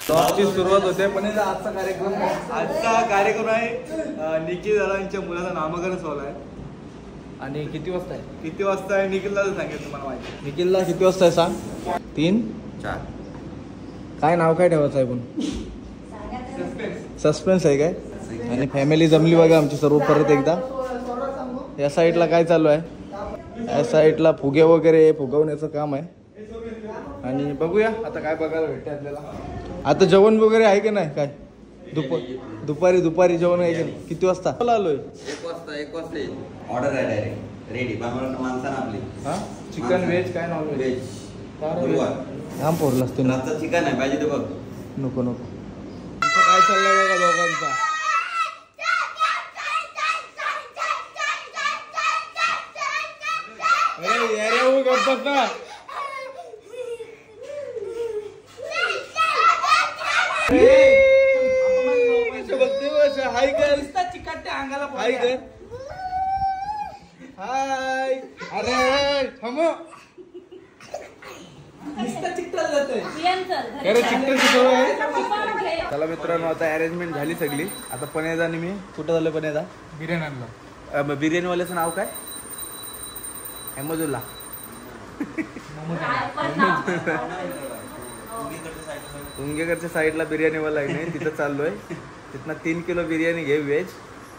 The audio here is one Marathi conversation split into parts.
ब्लॉगची सुरुवात होते पण आजचा कार्यक्रम आहे निखिल दादांच्या मुलाचं नामकरण सोहळा आहे. आणि किती वाजता आहे निखिलला सांगेल तुम्हाला माहिती. निखिलला किती वाजता आहे सांग. 3-4 काय नाव काय ठेवायचं आहे पण सस्पेन्स आहे काय. आणि फॅमिली जमली बघा आमची सर्व परत एकदा. या साईडला काय चालू आहे, या साईडला फुगे वगैरे फुगवण्याचं काम आहे. आणि बघूया आता काय बघायला भेटते आपल्याला. आता जेवण वगैरे आहे की नाही काय. दुपारी जेवण आहे की नाही. किती वाजता आलोय. 1 वाजता ऑर्डर आहे डायरेक्ट रेडी बनवलं माणसानं आपली. हा चिकन व्हेज काय नॉन व्हेज. थांब पोरलास तू ना. चिकन आहे पाहिजे ते बघ. नको काय चाललंय बघा दोघांचा. गप्पत ना हाय कर चिकटच्या अंगाला हाय कर. हाय अरे थांब चला मित्रांनो आता अरेंजमेंट झाली सगळी. आता पनेदा आणि मी कुठं झालं पनेदा बिर्याणी आणलं. बिर्याणीवाल्याचं नाव काय अहमदुल्ला. उंगेकरच्या साईडला बिर्याणीवाला आहे नाही तिथं चाललोय. तिथनं 3 किलो बिर्याणी घे व्हेज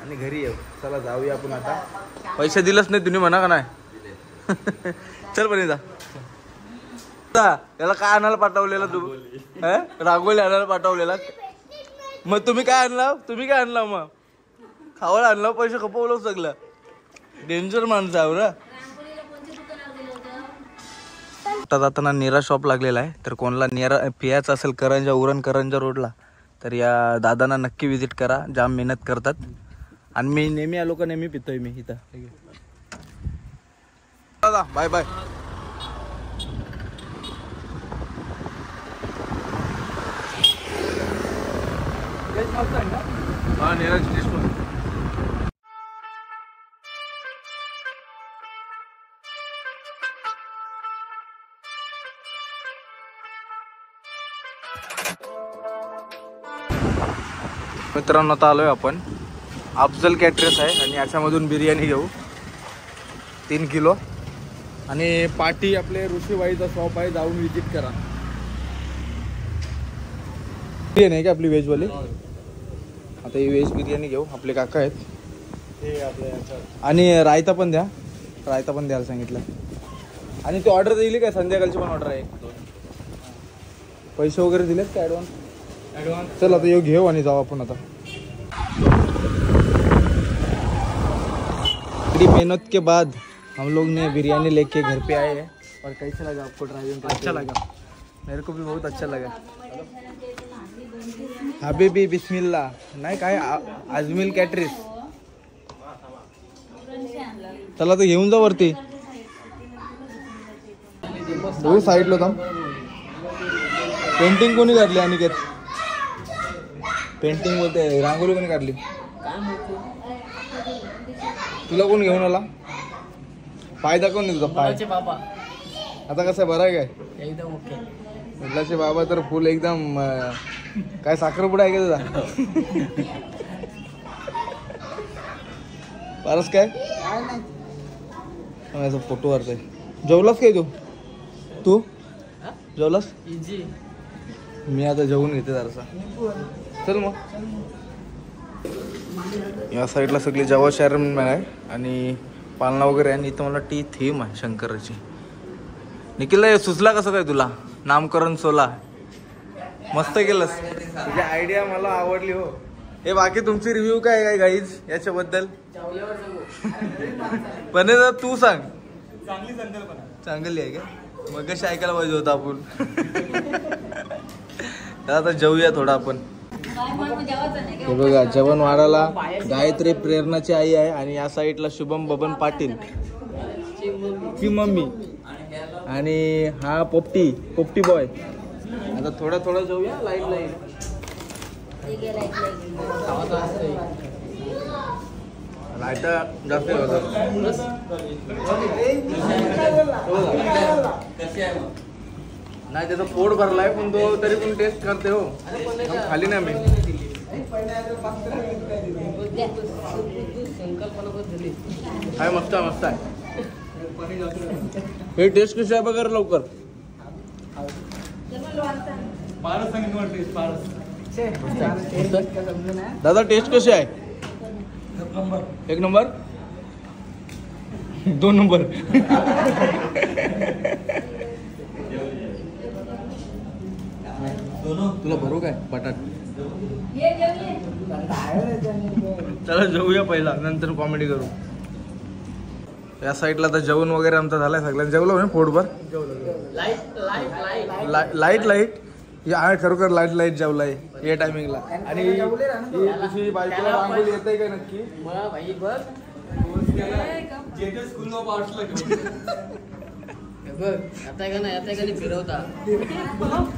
आणि घरी येऊ. चला जाऊया आपण आता. पैसे दिलंच नाही तुम्ही म्हणा का नाही. चल पण जा. त्याला काय आणायला पाठवलेला तू. रांगोळी आणायला पाठवलेला. मग तुम्ही काय आणला मग खावळ आणला. पैसे खपवलं सगळं. डेंजर माणसं आहे ना. जाताना नीरा शॉप लागलेला आहे. तर कोणाला नीरा पियाचं असेल करंजा रोडला तर या दादांना नक्की विजिट करा. जाम मेहनत करतात. आणि मी नेहमी आलो का नेहमी पितोय मी इथं. दादा बाय बाय. हा नीरज मित्रांनो आता आलोय आपण. अफजल कॅटरर्स आहे आणि याच्यामधून बिर्याणी घेऊ 3 किलो. आणि पाटी आपले ऋषीबाईचा शॉप आहे जाऊन विजिट करा. बिर्याणी आहे का आपली व्हेजवाली. आता ही व्हेज बिर्याणी घेऊ. आपले काका आहेत. आणि रायता पण द्यायला सांगितलं. आणि ती ऑर्डर दिली काय संध्याकाळची पण ऑर्डर आहे. पैसे वगैरे दिलेत का ॲडव्हान्स. चल आता येऊ घेऊ आणि जाऊ आपण आता. बड़ी मेहनत के बाद हम लोग ने बिरयानी लेके घर पे आए हैं. और कैसा लगा आपको ड्राइविंग. अच्छा लगा मेरे को भी बहुत अच्छा लगा. हबीबी बिस्मिल्ला नाही काय अजमेल कॅटरर्स. चला तर घेऊन जा वरती. बघू साईडला थांब. पेंटिंग कोणी काढली. आणि पेंटिंग बोलते रांगोळी कोणी काढली. तुला कोण घेऊन आला. पाय दाखवून नाही तुझा पाय. आता कसं बरं आहे काय एकदम ओके. मुलाचे बाबा तर फुल एकदम काय साखरपुडा आहे का तुझा. पारस काय माझा फोटो वारताय. जेवलास काय तू जेवलास. मी आता जेवून घेते जरासा. चल मग. या साईडला सगळी जेव्हा शहर आहे आणि पालना वगैरे आहे. आणि इथं मला टी थीम आहे शंकराची. निखिलला सुचला कसं काय तुला नामकरण सोला. मस्त केलंस. तुझी आयडिया मला आवडली हो. हे बाकी तुमची रिव्ह्यू काय काय गाईज याच्याबद्दल. पण तू सांग. चांगली आहे का. मग कशी ऐकायला पाहिजे होतं आपण. आता जेवूया थोडं आपण. हे बघा जेवण वाढायला गायत्री प्रेरणाची आई आहे. आणि या साईडला शुभम बबन पाटील ची मम्मी. आणि हा पोपटी बॉय. आता थोडं जाऊया. लाईट जास्त नाही त्याचा पोट भरलाय पण तो तरी पण टेस्ट करते हो. खाली नाही मी. हाय मस्त आहे मस्त आहे. हे टेस्ट कशी आहे बघा लवकर. दादा टेस्ट कशी आहे? 1 नंबर 2 नंबर. तुला भरू काय बटाट? चला जेवूया पहिला नंतर कॉमेडी करू. या साईडला तर जेवण वगैरे आमचं झालंय. सगळ्यांनी जेवलो ना पोटभर. लाईट या खरोखर लाईट जेवलाय या टायमिंगला. आणि तुझी बायकोला रांगोळी येते काय नक्की?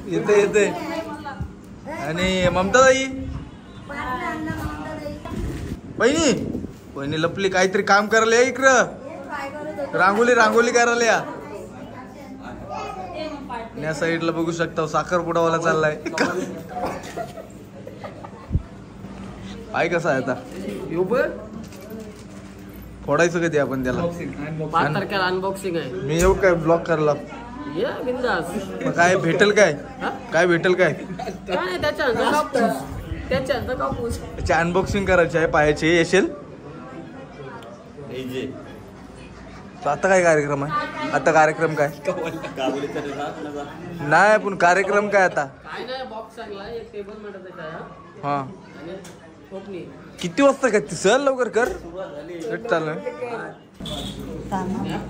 येते आणि ममता ताई बहिणी लपली काहीतरी काम करायला या इकडं. रांगोली करायला या. या साईडला बघू शकता साखरपुडावाला चाललाय. आहे कसा आहे आता? फोडायचं कधी आपण त्याला? 5 तारखेला अनबॉक्सिंग आहे. मी येऊ काय ब्लॉक करायला? मग काय भेटेल काय? काय भेटेल काय? त्याची अनबॉक्सिंग करायची आहे पायाची. येशील? आता काय कार्यक्रम आहे? आता कार्यक्रम काय नाही पण कार्यक्रम काय आता? हा किती वाजता काय? चल लवकर कर. चालू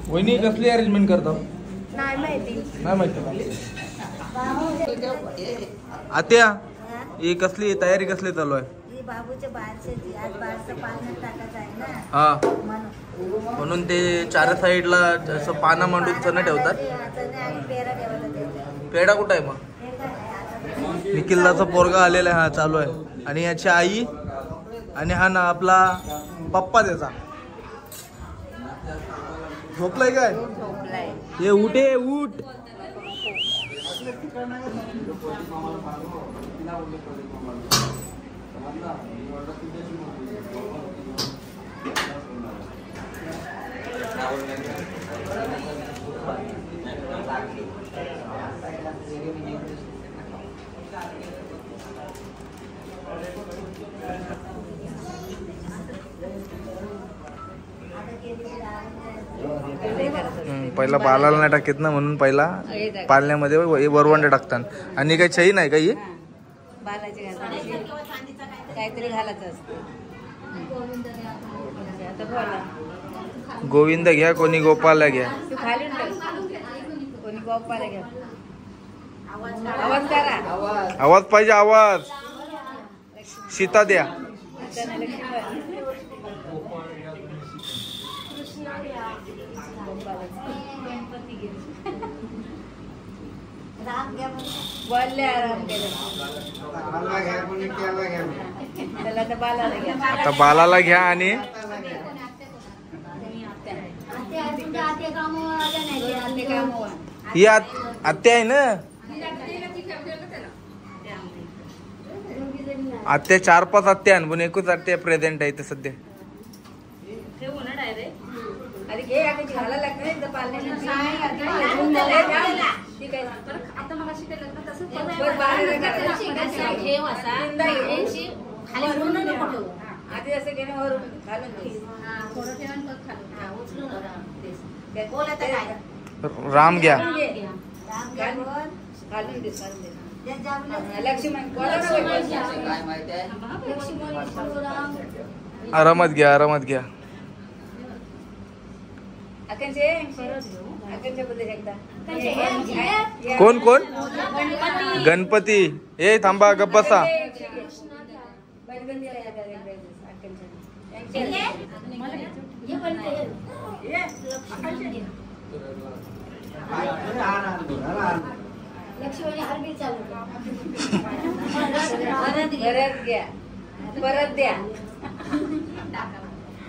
वहिनी कसली अरेंजमेंट करतो? नाही माहिती. आत्या ही कसली तयारी कसली चालू आहे? हा म्हणून ते 4 साईडला असं पानं मांडून चणा ठेवतात. पेढा कुठं आहे मग? निखिलचा पोरगा आलेला आहे. हा चालू आहे. आणि याची आई आणि हा ना आपला पप्पा त्याचा झोपलाय काय? हे उठ. पहिला बालाला नाही टाकत ना म्हणून पहिला पालण्यामध्ये वरवंड टाकतात. आणि काही चही नाही काही काहीतरी घालायचं. गोविंद घ्या कोणी गोपाला घ्या. कोणी गोपाला घ्या. आवाज करा. आवाज पाहिजे आवाज. सीता द्या. आता बालाला घ्या. आणि ही आत्या आहे ना? आत्या 4-5 आत्या पण एकच आत्या प्रेझेंट आहे ते सध्या. राम घ्या. आरामात घ्या. कोण गणपती. ए थांबा गप्प बसा.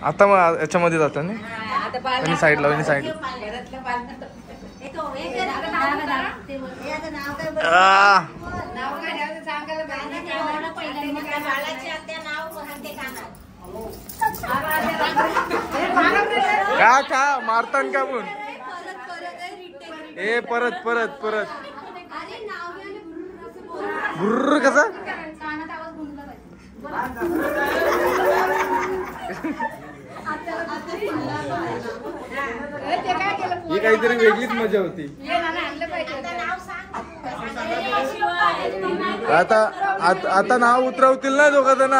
आता मग याच्यामध्ये जातं ना. वहिनी साईडला वहिनी साईड का का मारतान का पण ए परत परत परत बुर्र कसा ही काहीतरी वेगळीच मजा होती. आता नाव उतरवतील ना दोघं जण.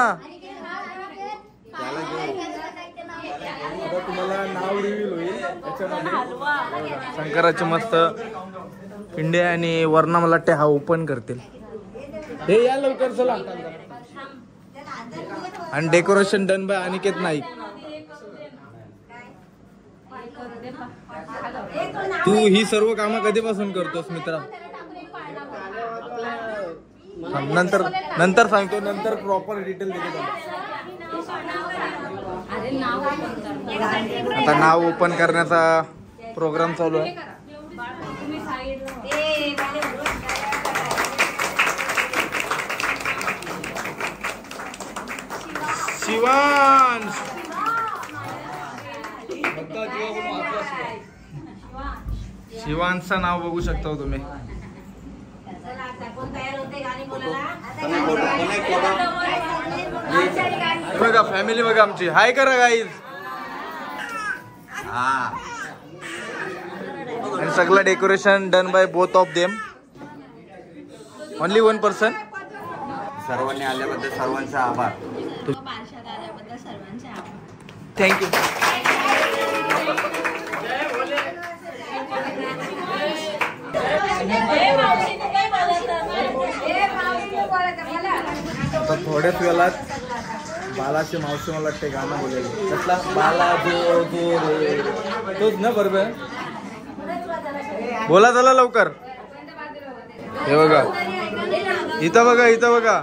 तुम्हाला नाव रिव्हील होईल त्याच्यामध्ये. शंकराचे मस्त पिंडे आणि वरणा मला वाटते हा ओपन करतील. हे या लवकर चला. आणि decoration done by Aniket Naik. तू ही सर्व कामं कधीपासून करतोस मित्रा? नंतर नंतर सांगतो. नंतर प्रॉपर डिटेल देतो. आता नाव ओपन करण्याचा प्रोग्राम चालू आहे. शिवांश शिवांशचं नाव बघू शकता तुम्ही. बघा फॅमिली बघा आमची. हाय करा गाईज. आणि सगळं decoration done by both of them. Only one person. सर्वांनी आल्याबद्दल सर्वांचा आभार. थँक्यू. आता थोड्याच वेळात बालाची मावशी मला वाटते गाणं बोलेल. कसला बाला जो जो रे तोच ना बरोबर. बोला चला लवकर. हे बघा इथं बघा इथं बघा.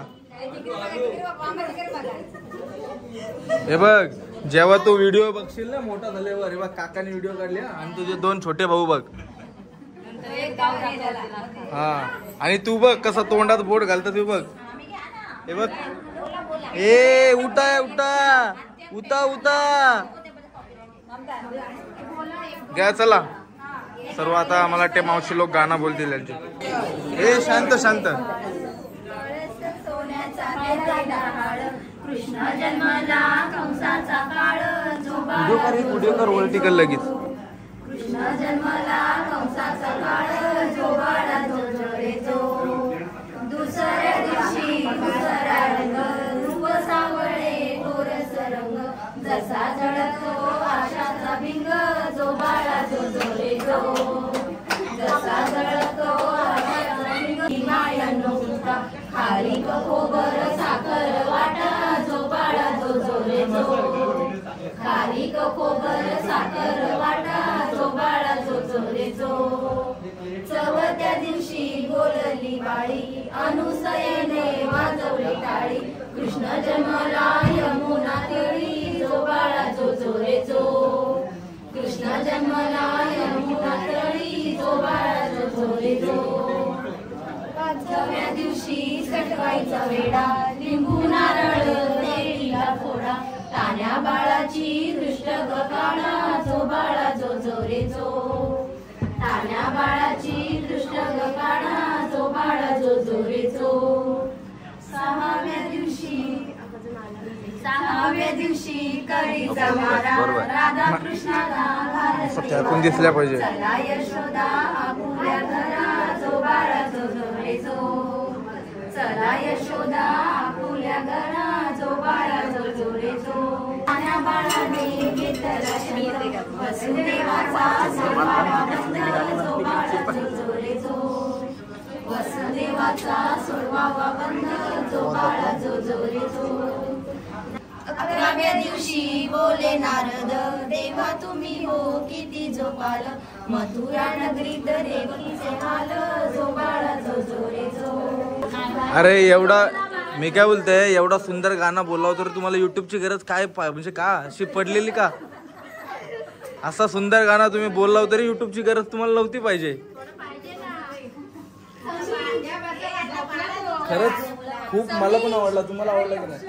हे बघ जेव्हा तू व्हिडिओ बघशील ना मोठा झाल्यावर. हे बघ काकाने व्हिडिओ काढले आणि तुझे दोन छोटे भाऊ बघ. हा आणि तू बघ कसा तोंडात बोट घालतात. तू बघ हे बघ. ए उठा उठा उठा उठा घ्या चला सर्व. आता मला वाटते मावशी लोक गाणं बोलतील यांचे. ए शांत शांत. व्हिडिओ कर वरती कर लगेच. कृष्ण जन्मला कंसाचा काळ जो बाळा जो रे जो. दुसऱ्या दिवशी दुसरा रंग रूप सावळे गोरस रंग. जसा जळतो आशाचा भिंग जो बाळा जो रे जो. जसा जळतो आशाचा भिंग. हिमाळ्यानो सुद्धा खारी खोबर साखर वाटा जो बाळा जो रे जो. खारी खोबर साखर वाटा जो बाळा जो रे जो. चवथ्या दिवशी बोलली बाळी अनुसयेने वाजवली टाळी. कृष्ण जन्मला यमुना तीरी जो बाळा जो रे जो. कृष्ण जन्मला यमुना तीरी जो बाळा जो रे जो. पाचव्या दिवशी सटवायचा वेडा लिंबू नारळ देवीला फोडा. तान्या बाळाची दृष्ट गकाणा जो बाळा जो रे जो. तान्या बाळाची दृष्ट गकाणा जो बाळा जो रे जो. सहाव्या दिवशी कळीचा मारा राधा कृष्णाला कोण दिसल्या पाहिजे. चला यशोदा आपुल्या घरा जो बाळा जो रे जो. चला यशोदा आपुल्या घरा जो बाळा जो रे जो. तान्या बाळाने घेतला शंख वसुदेवाचा सोडवावा बंद जो बाळा जो रे जो. वसुदेवाचा सोडवावा बंद जो बाळा जो रे जो. 11व्या दिवशी बोले नारद देवा तुम्ही हो किती जोपाल. मथुरा नगरीत देवीचे हाल जो बाळा जो रे जो. अरे एवढा मी काय बोलतोय एवढा सुंदर गाणं बोलावं तर तुम्हाला युट्यूबची गरज काय म्हणजे का अशी पडलेली का? असा सुंदर गाणं तुम्ही बोलला तरी युट्यूबची गरज तुम्हाला नव्हती पाहिजे. खरंच खूप मला पण आवडला. तुम्हाला आवडला की नाही?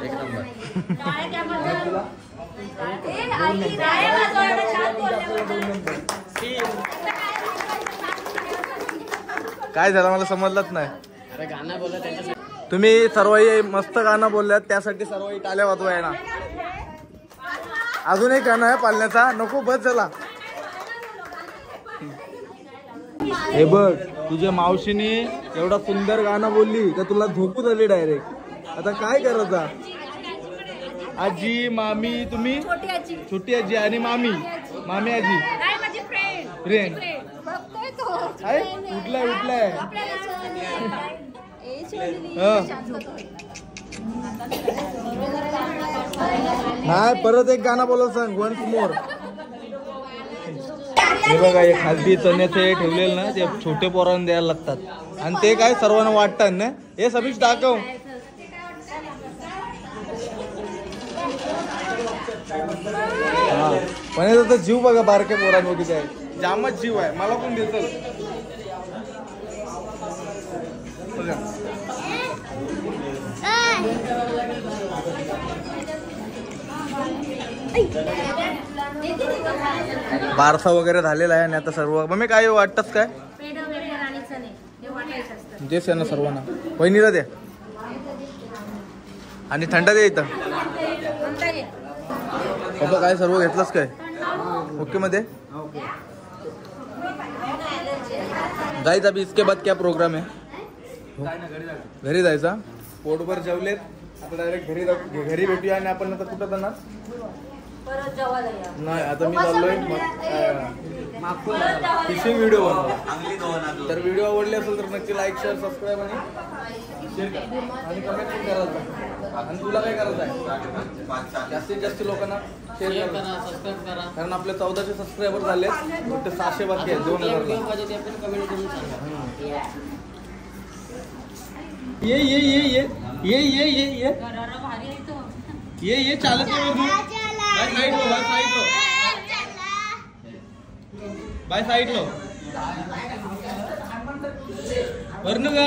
एक नंबर. काय झालं मला समजलंच नाही. अरे गाणं बोला त्याच्या तुम्ही सर्वही मस्त गाणं बोलल्यात त्यासाठी सर्वही टाळ्या वाजवाय ना. अजून एक गाणं आहे पालण्याचा. नको बस झाला. हे बघ तुझ्या मावशीने एवढा सुंदर गाणं बोलली का तुला झोपू झाली डायरेक्ट. आता काय करायचं? आजी मामी तुम्ही छोटी आजी आणि मामी आजी फ्रेंड आहे. उठलाय नाही परत एक गाणं बोला सांग. Once more. हे बघा हे खालती चण्याचे ठेवलेलं ना ते छोटे पोरांना द्यायला लागतात आणि ते काय सर्वांना वाटतात ना. हे सगळीच दाखव. हा पण याचा जीव बघा बारक्या पोरांमध्ये काय जामच जीव आहे. मला पण देत बघा. बारसा वगैरे झालेला आहे आणि आता सर्व मम्मी काय वाटतच काय तेच आहे ना सर्वांना. वहिनीला द्या आणि थंड द्या इथं. बाबा काय सर्व घेतलंच काय ओके मध्ये जायचं. अभी इसके बाद क्या प्रोग्राम है? घरी जायचा. पोटभर जेवलेत आता डायरेक्ट घरी भेटूया. आणि आपण आता कुठं जाणार? नाही आता मी चाललोय फिशिंग व्हिडिओ बनवला. तर व्हिडिओ आवडले असेल तर नक्की लाईक शेअर सबस्क्राईब आणि शेअर करा आणि कमेंट पण करायचं. आणि तुला काय करायचं आहे? जास्तीत जास्त लोकांना शेअर करा सबस्क्राईब करा. कारण आपले 1400 सबस्क्रायबर झाले. फक्त 600 बाकी आहेत. 2000 कमेंट करून सांगा. ये चालत बाय साइड लो वरनं का